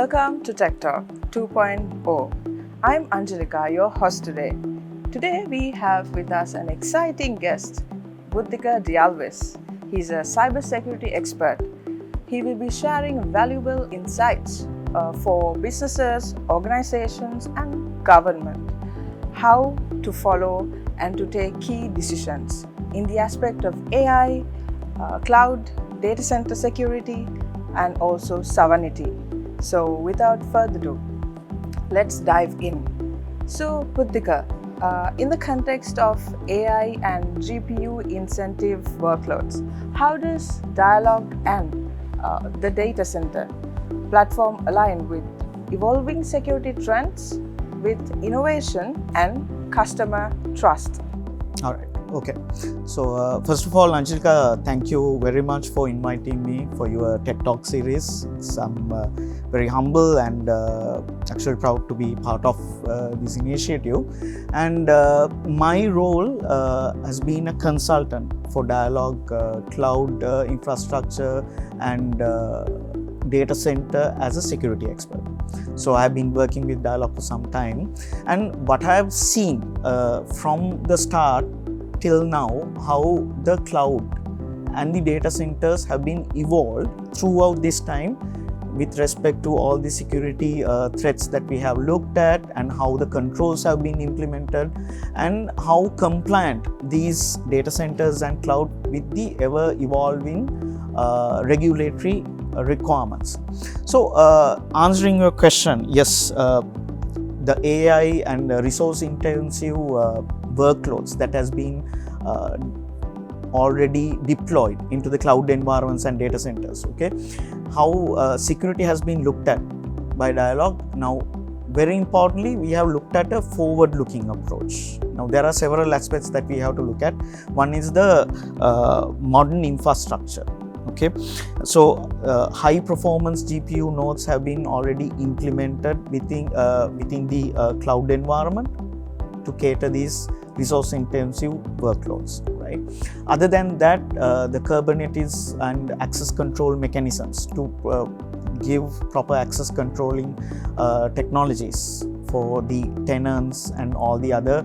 Welcome to Tech Talk 2.0. I'm Anjalika, your host today. Today we have with us an exciting guest, Buddhika Alwis. He's a cybersecurity expert. He will be sharing valuable insights for businesses, organizations, and government, how to follow and to take key decisions in the aspect of AI, cloud, data center security, and also sovereignty. So without further ado, let's dive in. So Buddhika, in the context of AI and GPU incentive workloads, how does Dialog and the data center platform align with evolving security trends, with innovation and customer trust? All right. Okay. So first of all, Anjalika, thank you very much for inviting me for your TED Talk series. I'm very humble and actually proud to be part of this initiative. And my role has been a consultant for Dialog, cloud infrastructure and data center as a security expert. So I have been working with Dialog for some time, and what I have seen from the start till now, how the cloud and the data centers have been evolved throughout this time with respect to all the security threats that we have looked at, and how the controls have been implemented, and how compliant these data centers and cloud with the ever evolving regulatory requirements. So answering your question, yes, the AI and resource intensive workloads that has been already deployed into the cloud environments and data centers. Okay, how security has been looked at by Dialog. Now, very importantly, we have looked at a forward-looking approach. Now, there are several aspects that we have to look at. One is the modern infrastructure. Okay, so high performance GPU nodes have been already implemented within the cloud environment to cater these resource intensive workloads, right? Other than that, the Kubernetes and access control mechanisms to give proper access controlling technologies for the tenants and all the other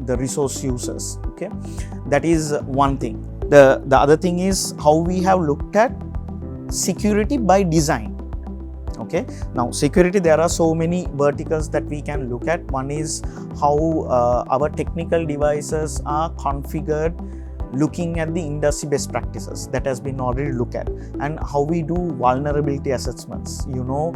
the resource users. Okay, that is one thing. The other thing is how we have looked at security by design. Okay, now security, there are so many verticals that we can look at. One is how our technical devices are configured, looking at the industry best practices that has been already looked at, and how we do vulnerability assessments. You know,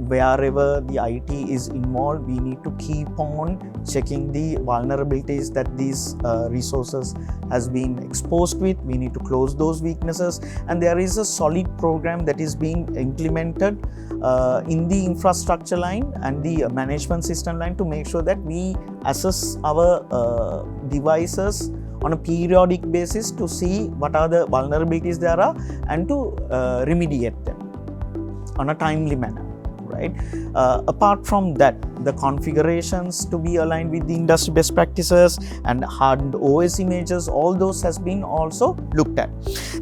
wherever the IT is involved, we need to keep on checking the vulnerabilities that these resources has been exposed with. We need to close those weaknesses, and there is a solid program that is being implemented in the infrastructure line and the management system line to make sure that we assess our devices on a periodic basis to see what are the vulnerabilities there are and to remediate them on a timely manner, right? Apart from that, the configurations to be aligned with the industry best practices and hardened OS images, all those has been also looked at.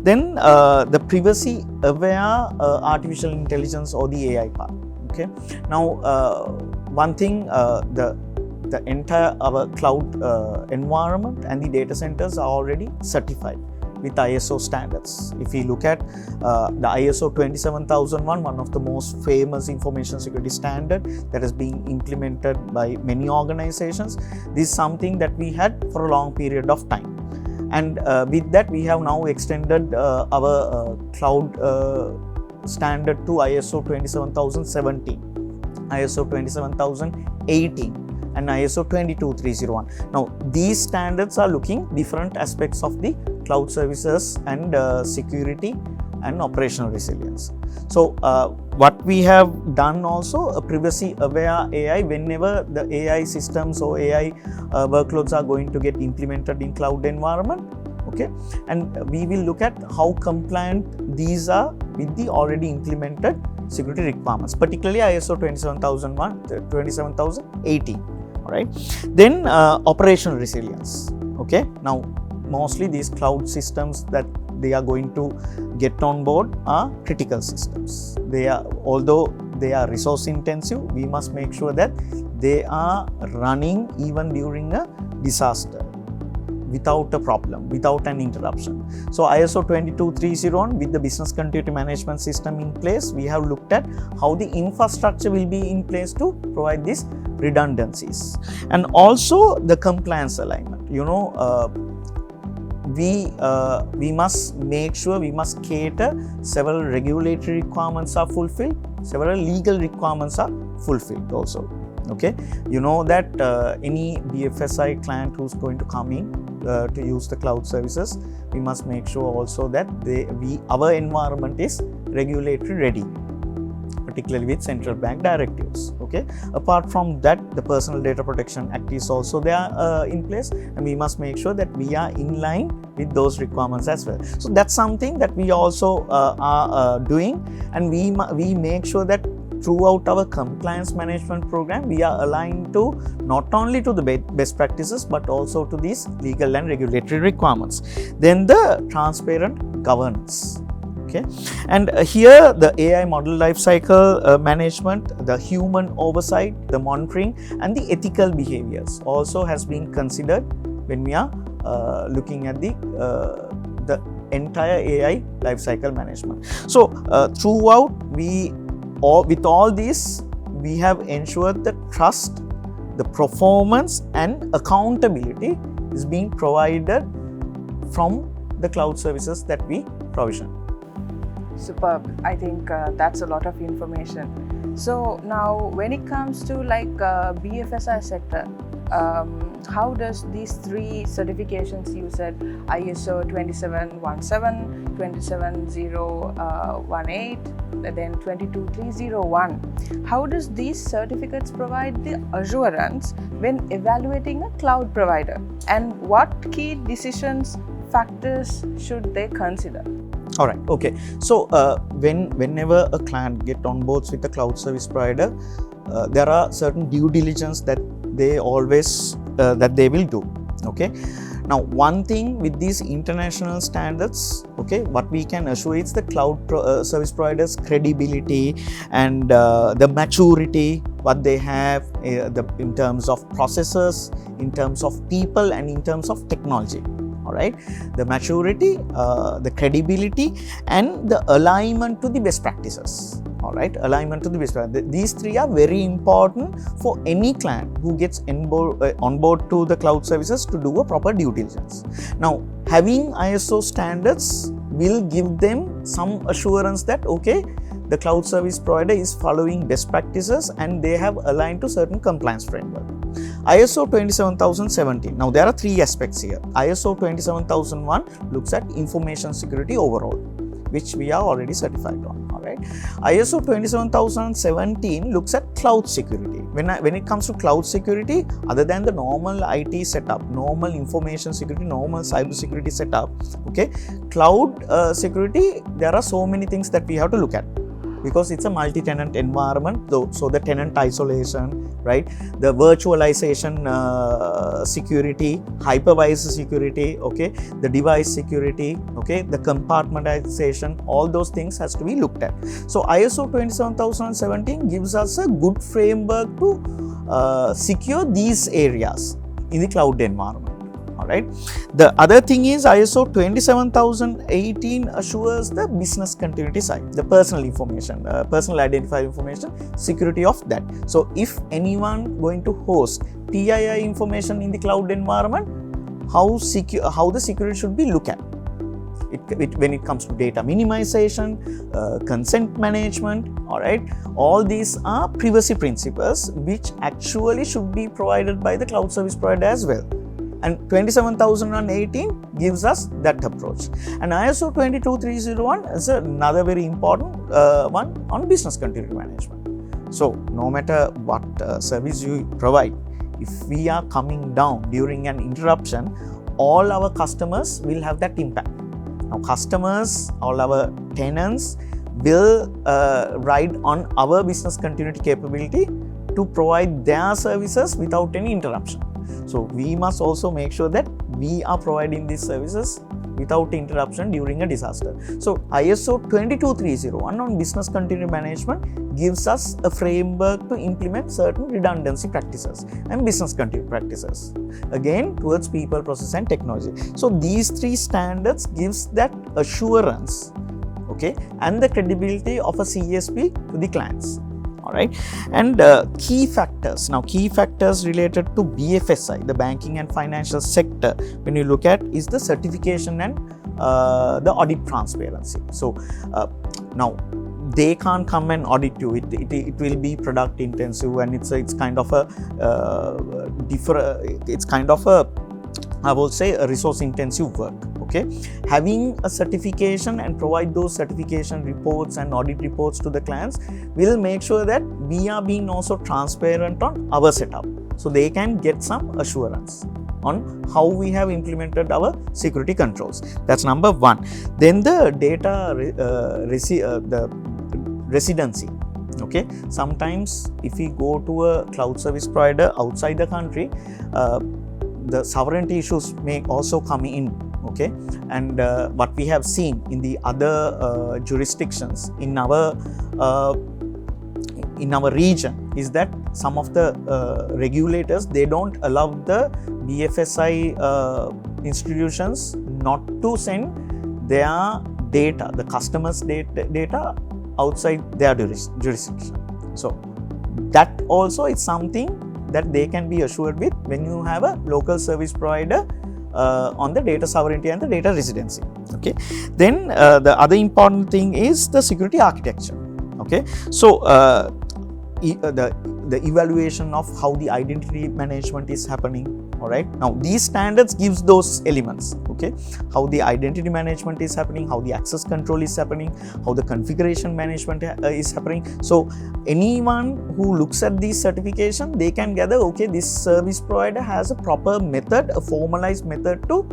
Then the privacy aware artificial intelligence or the AI part. Okay, now one thing, the entire our cloud environment and the data centers are already certified with ISO standards. If we look at the ISO 27001, one of the most famous information security standard that is being implemented by many organizations, this is something that we had for a long period of time. And with that, we have now extended our cloud standard to ISO 27017, ISO 27018, and ISO 22301. Now, these standards are looking different aspects of the cloud services and security and operational resilience. So, what we have done also, a privacy aware AI, whenever the AI systems or AI workloads are going to get implemented in cloud environment, okay, and we will look at how compliant these are with the already implemented security requirements, particularly ISO 27001, 27018. Right. Then operational resilience. Okay. Now, mostly these cloud systems that they are going to get on board are critical systems. Although they are resource intensive, we must make sure that they are running even during a disaster without a problem, without an interruption. So ISO 22301 with the business continuity management system in place, we have looked at how the infrastructure will be in place to provide these redundancies, and also the compliance alignment. We must make sure, we must cater several regulatory requirements are fulfilled, several legal requirements are fulfilled also. Okay, that any BFSI client who's going to come in to use the cloud services, we must make sure also that our environment is regulatory ready, particularly with central bank directives. Okay, apart from that, the Personal Data Protection Act is also there in place, and we must make sure that we are in line with those requirements as well. So that's something that we also are doing, and we make sure that throughout our compliance management program, we are aligned to not only to the best practices but also to these legal and regulatory requirements. Then the transparent governance. Okay, and here the AI model lifecycle management, the human oversight, the monitoring, and the ethical behaviors also has been considered when we are looking at the entire AI lifecycle management. So throughout, with all this, we have ensured the trust, the performance, and accountability is being provided from the cloud services that we provision. Superb. I think that's a lot of information. So now when it comes to BFSI sector, how does these three certifications you said, ISO 27017, 27018, then 22301, how does these certificates provide the assurance when evaluating a cloud provider, and what key decisions factors should they consider? All right. Okay. So whenever a client get on board with a cloud service provider, there are certain due diligence that they always that they will do. Okay. Now, one thing with these international standards, okay, what we can assure is the cloud service providers' credibility and the maturity, what they have in terms of processes, in terms of people, and in terms of technology. All right, the maturity, the credibility, and the alignment to the best practices. All right, alignment to the best practices. These three are very important for any client who gets on board to the cloud services to do a proper due diligence. Now, having ISO standards will give them some assurance that okay, the cloud service provider is following best practices and they have aligned to certain compliance framework. ISO 27017. Now there are three aspects here. ISO 27001 looks at information security overall, which we are already certified on. All right. ISO 27017 looks at cloud security. When it comes to cloud security, other than the normal IT setup, normal information security, normal cyber security setup, okay, cloud security, there are so many things that we have to look at, because it's a multi-tenant environment, so the tenant isolation, right, the virtualization security, hypervisor security, okay, the device security, okay, the compartmentalization, all those things has to be looked at. So ISO 27017 gives us a good framework to secure these areas in the cloud environment. Right. The other thing is ISO 27018 assures the business continuity side, the personal information, personal identifier information, security of that. So if anyone going to host PII information in the cloud environment, how the security should be looked at. When it comes to data minimization, consent management, all right, all these are privacy principles which actually should be provided by the cloud service provider as well. And 27018 gives us that approach. And ISO 22301 is another very important one on business continuity management. So no matter what service you provide, if we are coming down during an interruption, all our customers will have that impact. Now customers, all our tenants will ride on our business continuity capability to provide their services without any interruption. So we must also make sure that we are providing these services without interruption during a disaster. So ISO 22301 on business continuity management gives us a framework to implement certain redundancy practices and business continuity practices, again towards people, process and technology. So these three standards gives that assurance, okay, and the credibility of a CSP to the clients. All right, and key factors. Now, key factors related to BFSI, the banking and financial sector, when you look at, is the certification and the audit transparency. So now they can't come and audit you. It will be product intensive, and it's kind of a I will say a resource intensive work. Okay, having a certification and provide those certification reports and audit reports to the clients will make sure that we are being also transparent on our setup, so they can get some assurance on how we have implemented our security controls. That's number one. Then the data the residency. Okay, sometimes if we go to a cloud service provider outside the country, the sovereignty issues may also come in. Okay, and what we have seen in the other jurisdictions in our region is that some of the regulators, they don't allow the BFSI institutions not to send their data, the customers' data outside their jurisdiction. So that also is something that they can be assured with when you have a local service provider on the data sovereignty and the data residency. Okay, then the other important thing is the security architecture. Okay, so the evaluation of how the identity management is happening. All right, now these standards gives those elements. Okay, how the identity management is happening, how the access control is happening, how the configuration management is happening. So anyone who looks at these certification, they can gather, okay, this service provider has a proper method, a formalized method to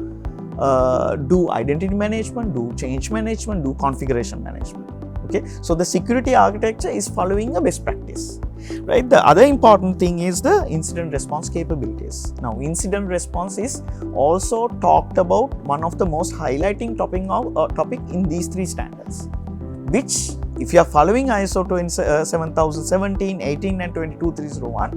do identity management, do change management, do configuration management. Okay, so the security architecture is following a best practice, right? The other important thing is the incident response capabilities. Now, incident response is also talked about, one of the most highlighting topic in these three standards, which if you are following ISO 7017, 18 and 22301,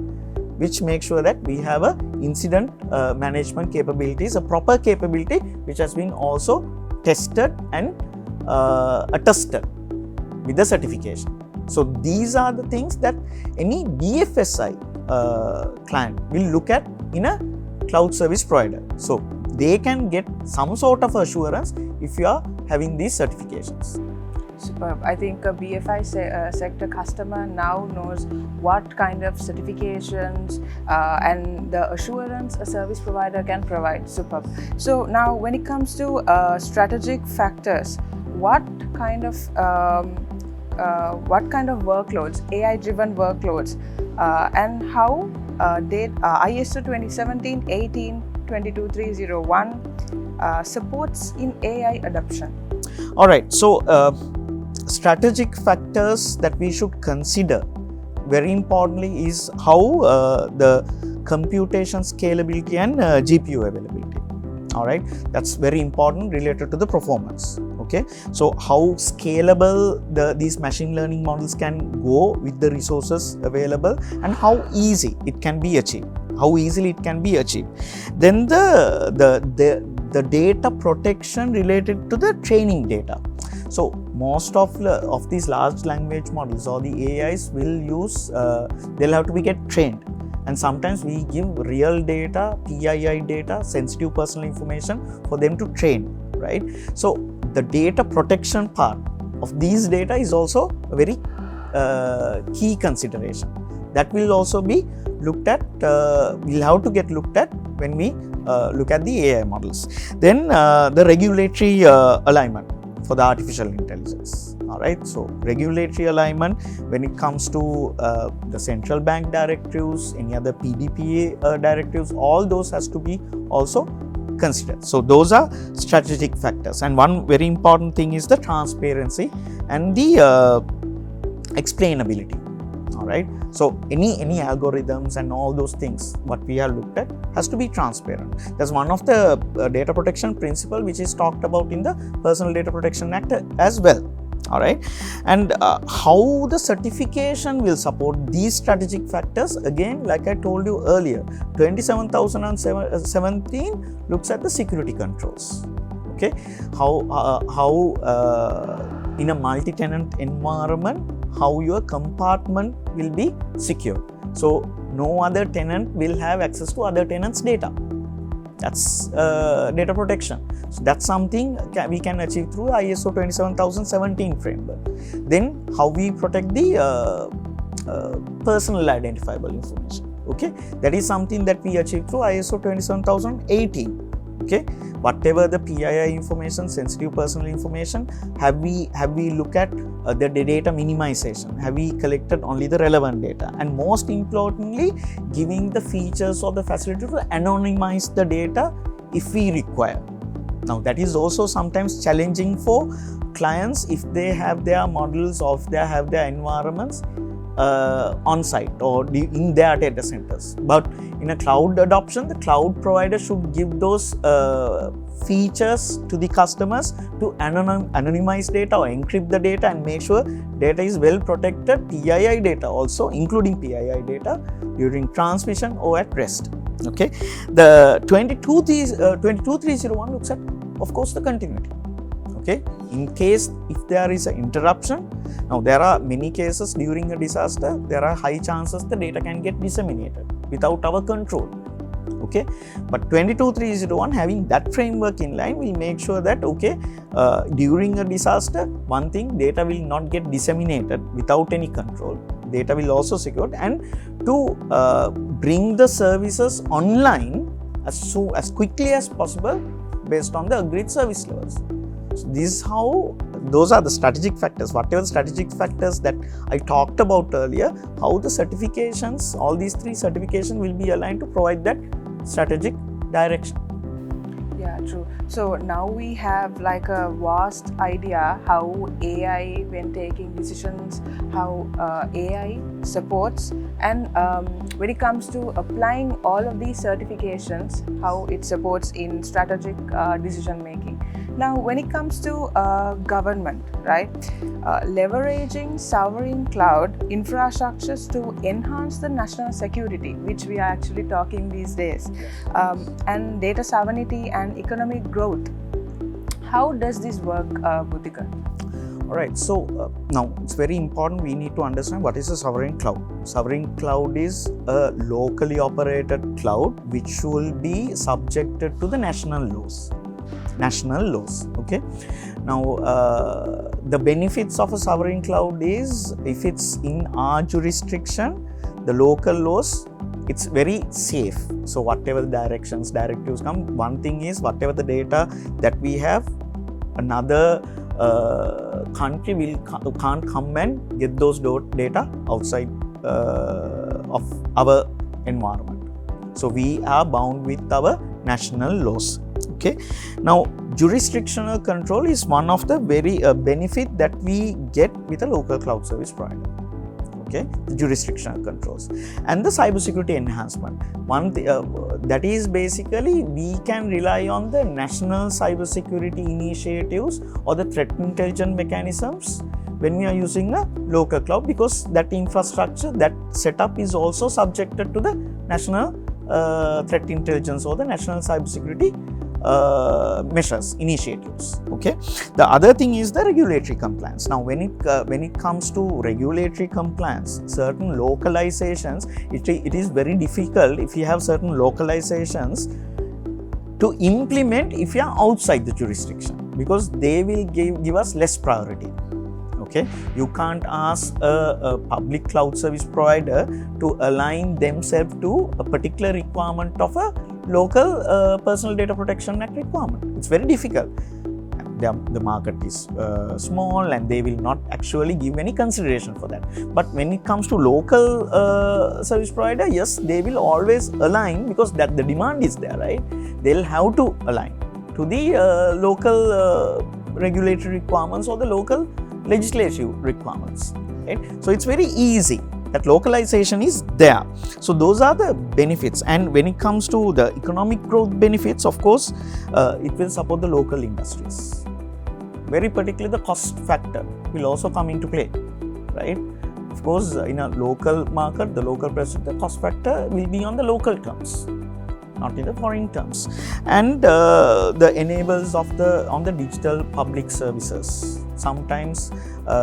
which makes sure that we have a incident management capabilities, a proper capability which has been also tested and attested with the certification. So these are the things that any BFSI client will look at in a cloud service provider. So they can get some sort of assurance if you are having these certifications. Superb. I think a BFI sector customer now knows what kind of certifications and the assurance a service provider can provide. Superb. So now when it comes to strategic factors, what kind of workloads, AI-driven workloads, and how ISO 2017, 18, 22301 supports in AI adoption? All right, so strategic factors that we should consider very importantly is how the computation scalability and GPU availability. All right, that's very important related to the performance. Okay, so how scalable these machine learning models can go with the resources available, and how easy it can be achieved. How easily it can be achieved. Then the data protection related to the training data. So most of these large language models or the AIs will use, they'll have to get trained. And sometimes we give real data, PII data, sensitive personal information for them to train, right? So the data protection part of these data is also a very key consideration. That will also be looked at, will have to get looked at when we look at the AI models. Then the regulatory alignment for the artificial intelligence. All right, so regulatory alignment when it comes to the central bank directives, any other PDPA directives, all those has to be also considered. So those are strategic factors, and one very important thing is the transparency and the explainability. All right. So any algorithms and all those things what we have looked at has to be transparent. That's one of the data protection principle which is talked about in the Personal Data Protection Act as well. All right. And how the certification will support these strategic factors, again, like I told you earlier, 27017 looks at the security controls. Okay, how in a multi-tenant environment, how your compartment will be secured. So no other tenant will have access to other tenants' data. That's data protection. So that's something we can achieve through ISO 27017 framework. Then how we protect the personal identifiable information. Okay, that is something that we achieve through ISO 27018. Okay, whatever the PII information, sensitive personal information, have we look at the data minimization? Have we collected only the relevant data? And most importantly, giving the features or the facility to anonymize the data if we require. Now that is also sometimes challenging for clients if they have their models or if they have their environments on site or in their data centers. But in a cloud adoption, the cloud provider should give those features to the customers to anonymize data or encrypt the data and make sure data is well protected, PII data also, including PII data during transmission or at rest. Okay, the 22301 looks at, of course, the continuity. Okay, in case if there is an interruption, now there are many cases during a disaster, there are high chances the data can get disseminated without our control. Okay, but 22301 having that framework in line will make sure that, okay, during a disaster, one thing, data will not get disseminated without any control. Data will also secured, and to bring the services online as quickly as possible based on the agreed service levels. So this is how, those are the strategic factors, whatever the strategic factors that I talked about earlier, how the certifications, all these three certifications will be aligned to provide that strategic direction. Yeah, true. So now we have like a vast idea how AI, when taking decisions, how AI supports, and when it comes to applying all of these certifications, how it supports in strategic decision making. Now, when it comes to government, right, leveraging sovereign cloud infrastructures to enhance the national security, which we are actually talking these days, and data sovereignty and economic growth. How does this work, Buddhika? Alright, so now it's very important we need to understand what is a sovereign cloud. Sovereign cloud is a locally operated cloud which will be subjected to the national laws. Okay. Now the benefits of a sovereign cloud is, if it's in our jurisdiction, the local laws, it's very safe. So whatever directives come, one thing is, whatever the data that we have, another country can't come and get those data outside of our environment. So we are bound with our national laws. Okay. Now jurisdictional control is one of the very benefit that we get with a local cloud service provider. Okay, the jurisdictional controls and the cybersecurity enhancement. One that is basically we can rely on the national cybersecurity initiatives or the threat intelligence mechanisms when we are using a local cloud, because that infrastructure, that setup is also subjected to the national threat intelligence or the national cybersecurity measures, initiatives. Okay. The other thing is the regulatory compliance. Now, when it comes to regulatory compliance, certain localizations, it is very difficult if you have certain localizations to implement if you are outside the jurisdiction, because they will give us less priority. Okay, you can't ask a public cloud service provider to align themselves to a particular requirement of a local Personal Data Protection Act requirement. It's very difficult. The market is small and they will not actually give any consideration for that. But when it comes to local service provider, yes, they will always align, because that the demand is there, right? They'll have to align to the local regulatory requirements or the local legislative requirements. Right? So it's very easy That localization is there. So those are the benefits. And when it comes to the economic growth benefits, of course, it will support the local industries. Very particularly the cost factor will also come into play, right? Of course, in a local market, the cost factor will be on the local terms, not in the foreign terms. And the enables on the digital public services. Sometimes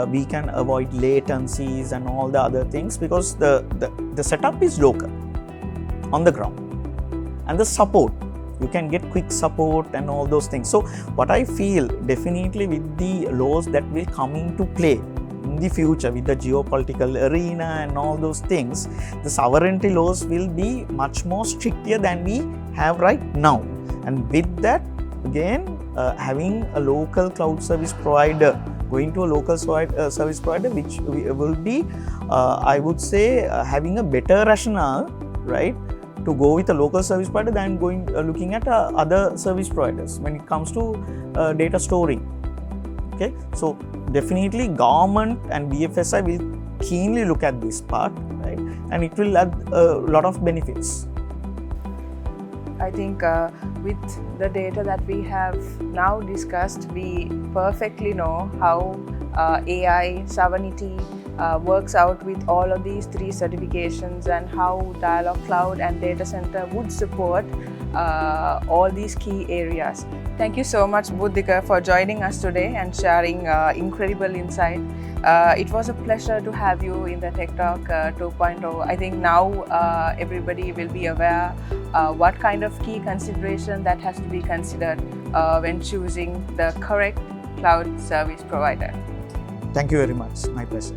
we can avoid latencies and all the other things because the setup is local, on the ground. And the support, you can get quick support and all those things. So what I feel, definitely with the laws that will come into play in the future with the geopolitical arena and all those things, the sovereignty laws will be much more stricter than we have right now. And with that, again, having a local cloud service provider, going to a local service provider, which will be, I would say, having a better rationale, right, to go with a local service provider than looking at other service providers when it comes to data storing. Okay, so definitely government and BFSI will keenly look at this part, right, and it will add a lot of benefits. I think with the data that we have now discussed, we perfectly know how AI sovereignty works out with all of these three certifications and how Dialog Cloud and Data Center would support all these key areas. Thank you so much, Buddhika, for joining us today and sharing incredible insight. It was a pleasure to have you in the Tech Talk 2.0. I think now everybody will be aware what kind of key consideration that has to be considered when choosing the correct cloud service provider. Thank you very much. My pleasure.